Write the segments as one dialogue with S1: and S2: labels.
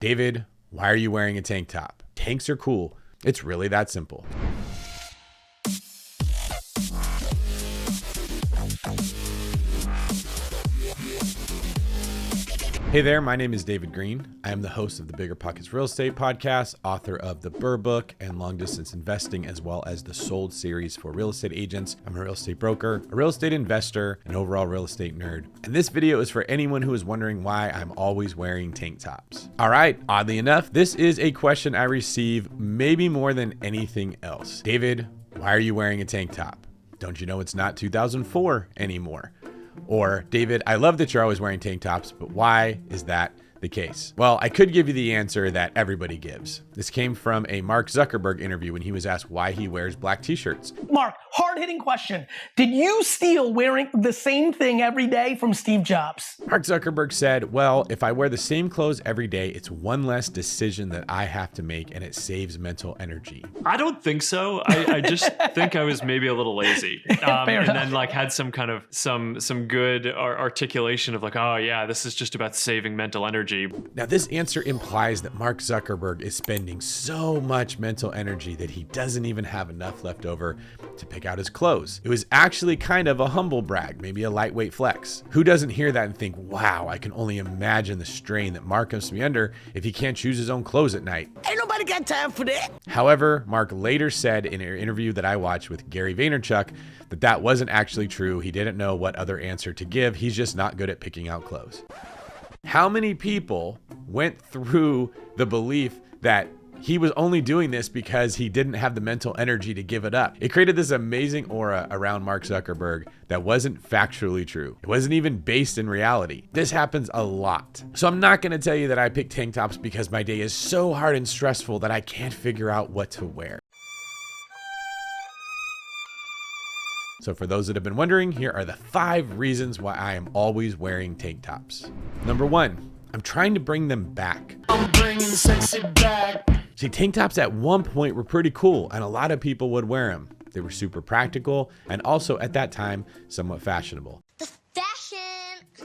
S1: David, why are you wearing a tank top? Tanks are cool. It's really that simple. Hey there, my name is David Green. I am the host of the Bigger Pockets Real Estate Podcast, author of the Burr Book and Long Distance Investing, as well as the Sold series for real estate agents. I'm a real estate broker, a real estate investor, an overall real estate nerd. And this video is for anyone who is wondering why I'm always wearing tank tops. All right, oddly enough, this is a question I receive maybe more than anything else. David, why are you wearing a tank top? Don't you know it's not 2004 anymore? Or, David, I love that you're always wearing tank tops, but why is that the case? Well, I could give you the answer that everybody gives. This came from a Mark Zuckerberg interview when he was asked why he wears black t-shirts.
S2: Mark, hard-hitting question. Did you steal wearing the same thing every day from Steve Jobs?
S1: Mark Zuckerberg said, well, if I wear the same clothes every day, it's one less decision that I have to make and it saves mental energy.
S3: I don't think so. I just think I was maybe a little lazy. And then like had some kind of some good articulation of like, oh yeah, this is just about saving mental energy.
S1: Now this answer implies that Mark Zuckerberg is spending so much mental energy that he doesn't even have enough left over to pick out his clothes. It was actually kind of a humble brag, maybe a lightweight flex. Who doesn't hear that and think, wow, I can only imagine the strain that Mark must be under if he can't choose his own clothes at night.
S2: Ain't nobody got time for that.
S1: However, Mark later said in an interview that I watched with Gary Vaynerchuk that that wasn't actually true. He didn't know what other answer to give. He's just not good at picking out clothes. How many people went through the belief that he was only doing this because he didn't have the mental energy to give it up? It created this amazing aura around Mark Zuckerberg that wasn't factually true. It wasn't even based in reality. This happens a lot. So I'm not going to tell you that I pick tank tops because my day is so hard and stressful that I can't figure out what to wear. So for those that have been wondering, here are the 5 reasons why I am always wearing tank tops. Number 1, I'm trying to bring them back. I'm bringing sexy back. See, tank tops at one point were pretty cool and a lot of people would wear them. They were super practical and also at that time, somewhat fashionable.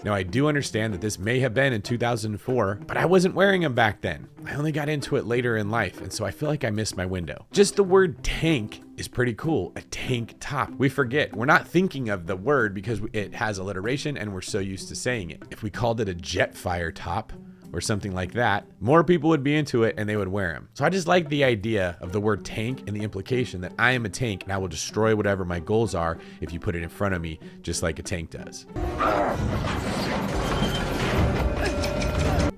S1: Now, I do understand that this may have been in 2004, but I wasn't wearing them back then. I only got into it later in life, and so I feel like I missed my window. Just the word tank is pretty cool, a tank top. We forget, we're not thinking of the word because it has alliteration and we're so used to saying it. If we called it a Jetfire top, or something like that, more people would be into it and they would wear them. So I just like the idea of the word tank and the implication that I am a tank and I will destroy whatever my goals are if you put it in front of me, just like a tank does.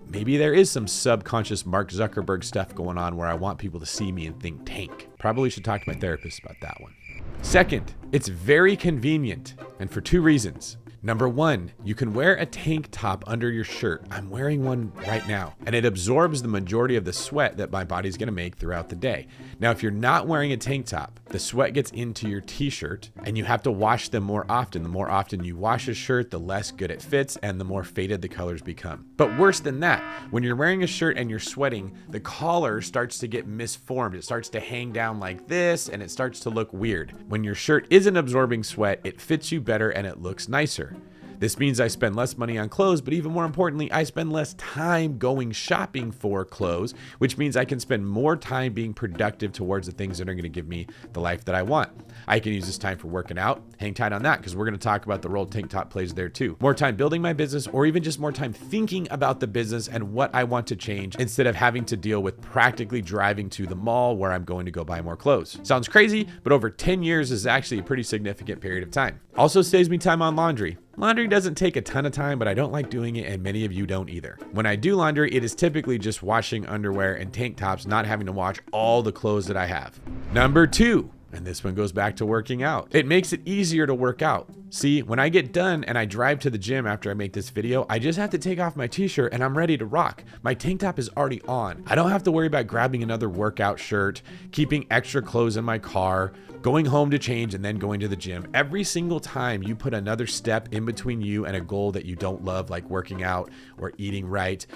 S1: Maybe there is some subconscious Mark Zuckerberg stuff going on where I want people to see me and think tank. Probably should talk to my therapist about that one. Second, it's very convenient, and for 2 reasons. Number 1, you can wear a tank top under your shirt. I'm wearing one right now, and it absorbs the majority of the sweat that my body's gonna make throughout the day. Now, if you're not wearing a tank top, the sweat gets into your t-shirt and you have to wash them more often. The more often you wash a shirt, the less good it fits and the more faded the colors become. But worse than that, when you're wearing a shirt and you're sweating, the collar starts to get misformed. It starts to hang down like this and it starts to look weird. When your shirt isn't absorbing sweat, it fits you better and it looks nicer. This means I spend less money on clothes, but even more importantly, I spend less time going shopping for clothes, which means I can spend more time being productive towards the things that are going to give me the life that I want. I can use this time for working out. Hang tight on that because we're going to talk about the role tank top plays there too. More time building my business or even just more time thinking about the business and what I want to change instead of having to deal with practically driving to the mall where I'm going to go buy more clothes. Sounds crazy, but over 10 years is actually a pretty significant period of time. Also saves me time on laundry. Laundry doesn't take a ton of time, but I don't like doing it and many of you don't either. When I do laundry, it is typically just washing underwear and tank tops, not having to wash all the clothes that I have. Number 2, and this one goes back to working out. It makes it easier to work out. See, when I get done and I drive to the gym after I make this video, I just have to take off my t-shirt and I'm ready to rock. My tank top is already on. I don't have to worry about grabbing another workout shirt, keeping extra clothes in my car, going home to change and then going to the gym. Every single time you put another step in between you and a goal that you don't love, like working out or eating right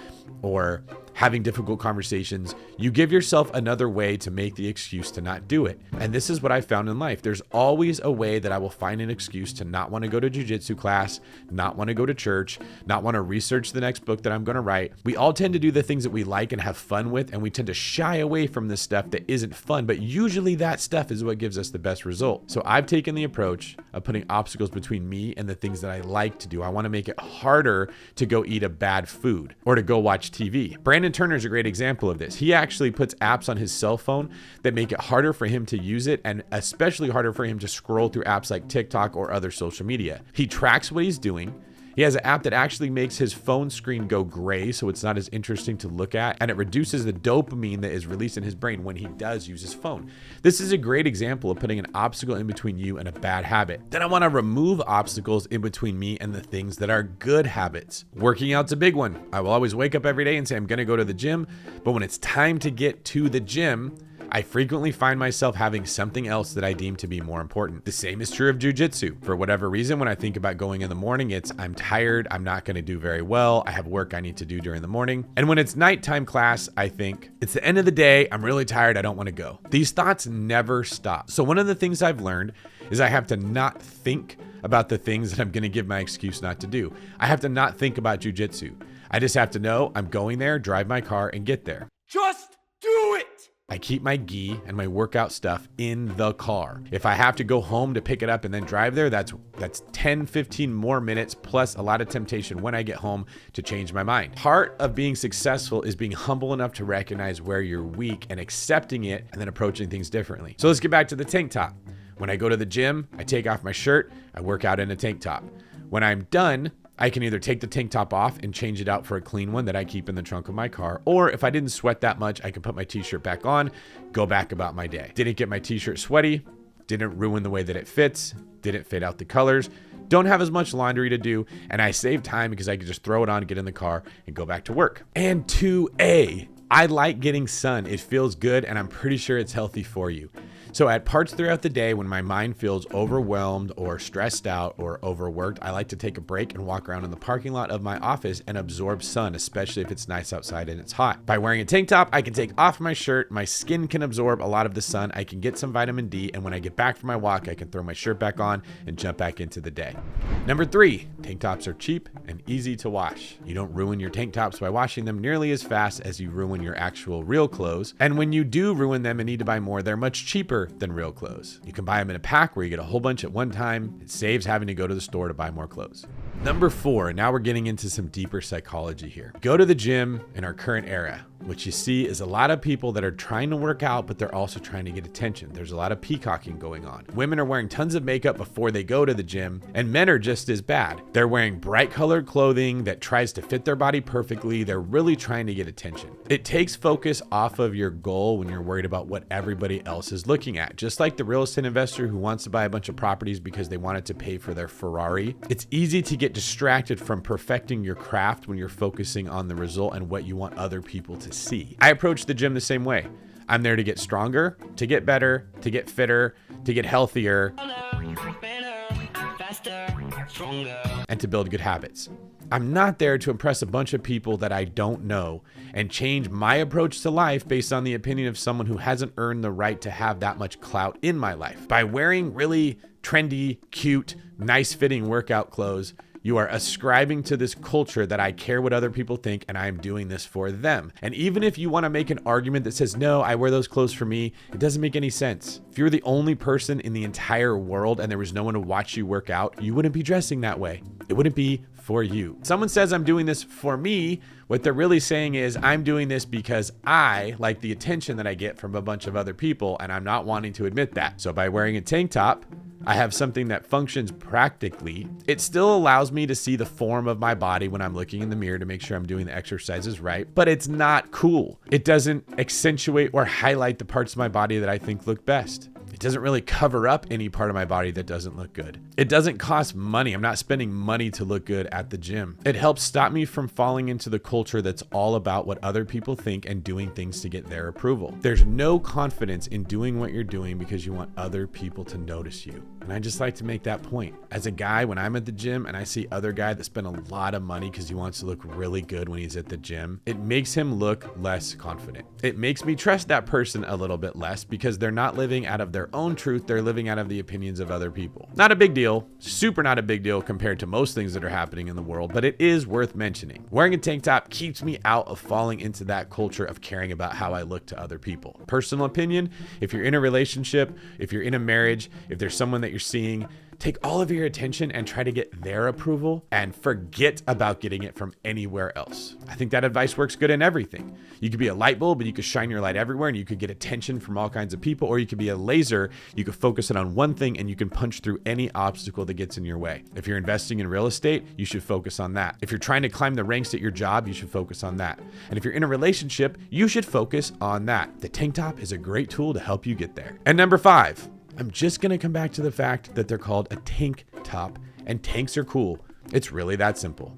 S1: or having difficult conversations, you give yourself another way to make the excuse to not do it. And this is what I found in life. There's always a way that I will find an excuse to not want to go to jiu-jitsu class, not want to go to church, not want to research the next book that I'm going to write. We all tend to do the things that we like and have fun with, and we tend to shy away from the stuff that isn't fun, but usually that stuff is what gives us the best result. So I've taken the approach of putting obstacles between me and the things that I like to do. I want to make it harder to go eat a bad food or to go watch TV. Brandon Turner is a great example of this. He actually puts apps on his cell phone that make it harder for him to use it, and especially harder for him to scroll through apps like TikTok or other social media. He tracks what he's doing. He has an app that actually makes his phone screen go gray so it's not as interesting to look at, and it reduces the dopamine that is released in his brain when he does use his phone. This is a great example of putting an obstacle in between you and a bad habit. Then I want to remove obstacles in between me and the things that are good habits. Working out's a big one. I will always wake up every day and say I'm going to go to the gym, but when it's time to get to the gym, I frequently find myself having something else that I deem to be more important. The same is true of jiu-jitsu. For whatever reason, when I think about going in the morning, it's I'm tired, I'm not going to do very well, I have work I need to do during the morning. And when it's nighttime class, I think it's the end of the day, I'm really tired, I don't want to go. These thoughts never stop. So one of the things I've learned is I have to not think about the things that I'm going to give my excuse not to do. I have to not think about jiu-jitsu. I just have to know I'm going there, drive my car, and get there. Just do it! I keep my gi and my workout stuff in the car. If I have to go home to pick it up and then drive there, that's 10, 15 more minutes plus a lot of temptation when I get home to change my mind. Part of being successful is being humble enough to recognize where you're weak and accepting it and then approaching things differently. So let's get back to the tank top. When I go to the gym, I take off my shirt, I work out in a tank top. When I'm done, I can either take the tank top off and change it out for a clean one that I keep in the trunk of my car, or if I didn't sweat that much, I can put my t-shirt back on, go back about my day. Didn't get my t-shirt sweaty, didn't ruin the way that it fits, didn't fade out the colors, don't have as much laundry to do, and I save time because I can just throw it on, get in the car, and go back to work. And 2A, I like getting sun. It feels good, and I'm pretty sure it's healthy for you. So at parts throughout the day when my mind feels overwhelmed or stressed out or overworked, I like to take a break and walk around in the parking lot of my office and absorb sun, especially if it's nice outside and it's hot. By wearing a tank top, I can take off my shirt, my skin can absorb a lot of the sun, I can get some vitamin D, and when I get back from my walk, I can throw my shirt back on and jump back into the day. Number 3, tank tops are cheap and easy to wash. You don't ruin your tank tops by washing them nearly as fast as you ruin your actual real clothes. And when you do ruin them and need to buy more, they're much cheaper than real clothes. You can buy them in a pack where you get a whole bunch at one time. It saves having to go to the store to buy more clothes. Number 4, now we're getting into some deeper psychology here. Go to the gym in our current era. What you see is a lot of people that are trying to work out, but they're also trying to get attention. There's a lot of peacocking going on. Women are wearing tons of makeup before they go to the gym, and men are just as bad. They're wearing bright colored clothing that tries to fit their body perfectly. They're really trying to get attention. It takes focus off of your goal when you're worried about what everybody else is looking at. Just like the real estate investor who wants to buy a bunch of properties because they wanted to pay for their Ferrari. It's easy to get distracted from perfecting your craft when you're focusing on the result and what you want other people to see. I approach the gym the same way. I'm there to get stronger, to get better, to get fitter, to get healthier, and to build good habits. I'm not there to impress a bunch of people that I don't know and change my approach to life based on the opinion of someone who hasn't earned the right to have that much clout in my life. By wearing really trendy, cute, nice fitting workout clothes, you are ascribing to this culture that I care what other people think and I am doing this for them. And even if you want to make an argument that says, no, I wear those clothes for me, it doesn't make any sense. If you're the only person in the entire world and there was no one to watch you work out, you wouldn't be dressing that way. It wouldn't be for you. Someone says I'm doing this for me, what they're really saying is I'm doing this because I like the attention that I get from a bunch of other people and I'm not wanting to admit that. So by wearing a tank top, I have something that functions practically. It still allows me to see the form of my body when I'm looking in the mirror to make sure I'm doing the exercises right, but it's not cool. It doesn't accentuate or highlight the parts of my body that I think look best. It doesn't really cover up any part of my body that doesn't look good. It doesn't cost money. I'm not spending money to look good at the gym. It helps stop me from falling into the culture that's all about what other people think and doing things to get their approval. There's no confidence in doing what you're doing because you want other people to notice you. And I just like to make that point. As a guy, when I'm at the gym and I see other guy that spend a lot of money because he wants to look really good when he's at the gym, it makes him look less confident. It makes me trust that person a little bit less because they're not living out of their own truth. They're living out of the opinions of other people. Not a big deal, super not a big deal compared to most things that are happening in the world, but it is worth mentioning. Wearing a tank top keeps me out of falling into that culture of caring about how I look to other people. Personal opinion, if you're in a relationship, if you're in a marriage, if there's someone that you're seeing, take all of your attention and try to get their approval and forget about getting it from anywhere else. I think that advice works good in everything. You could be a light bulb and you could shine your light everywhere and you could get attention from all kinds of people, or you could be a laser, you could focus it on one thing and you can punch through any obstacle that gets in your way. If you're investing in real estate, you should focus on that. If you're trying to climb the ranks at your job, you should focus on that. And if you're in a relationship, you should focus on that. The tank top is a great tool to help you get there. And number 5, I'm just gonna come back to the fact that they're called a tank top and tanks are cool. It's really that simple.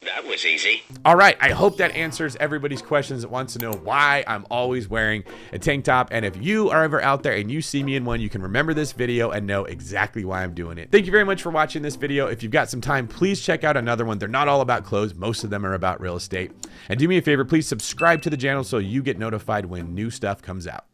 S4: That was easy.
S1: All right, I hope that answers everybody's questions that wants to know why I'm always wearing a tank top. And if you are ever out there and you see me in one, you can remember this video and know exactly why I'm doing it. Thank you very much for watching this video. If you've got some time, please check out another one. They're not all about clothes. Most of them are about real estate. And do me a favor, please subscribe to the channel so you get notified when new stuff comes out.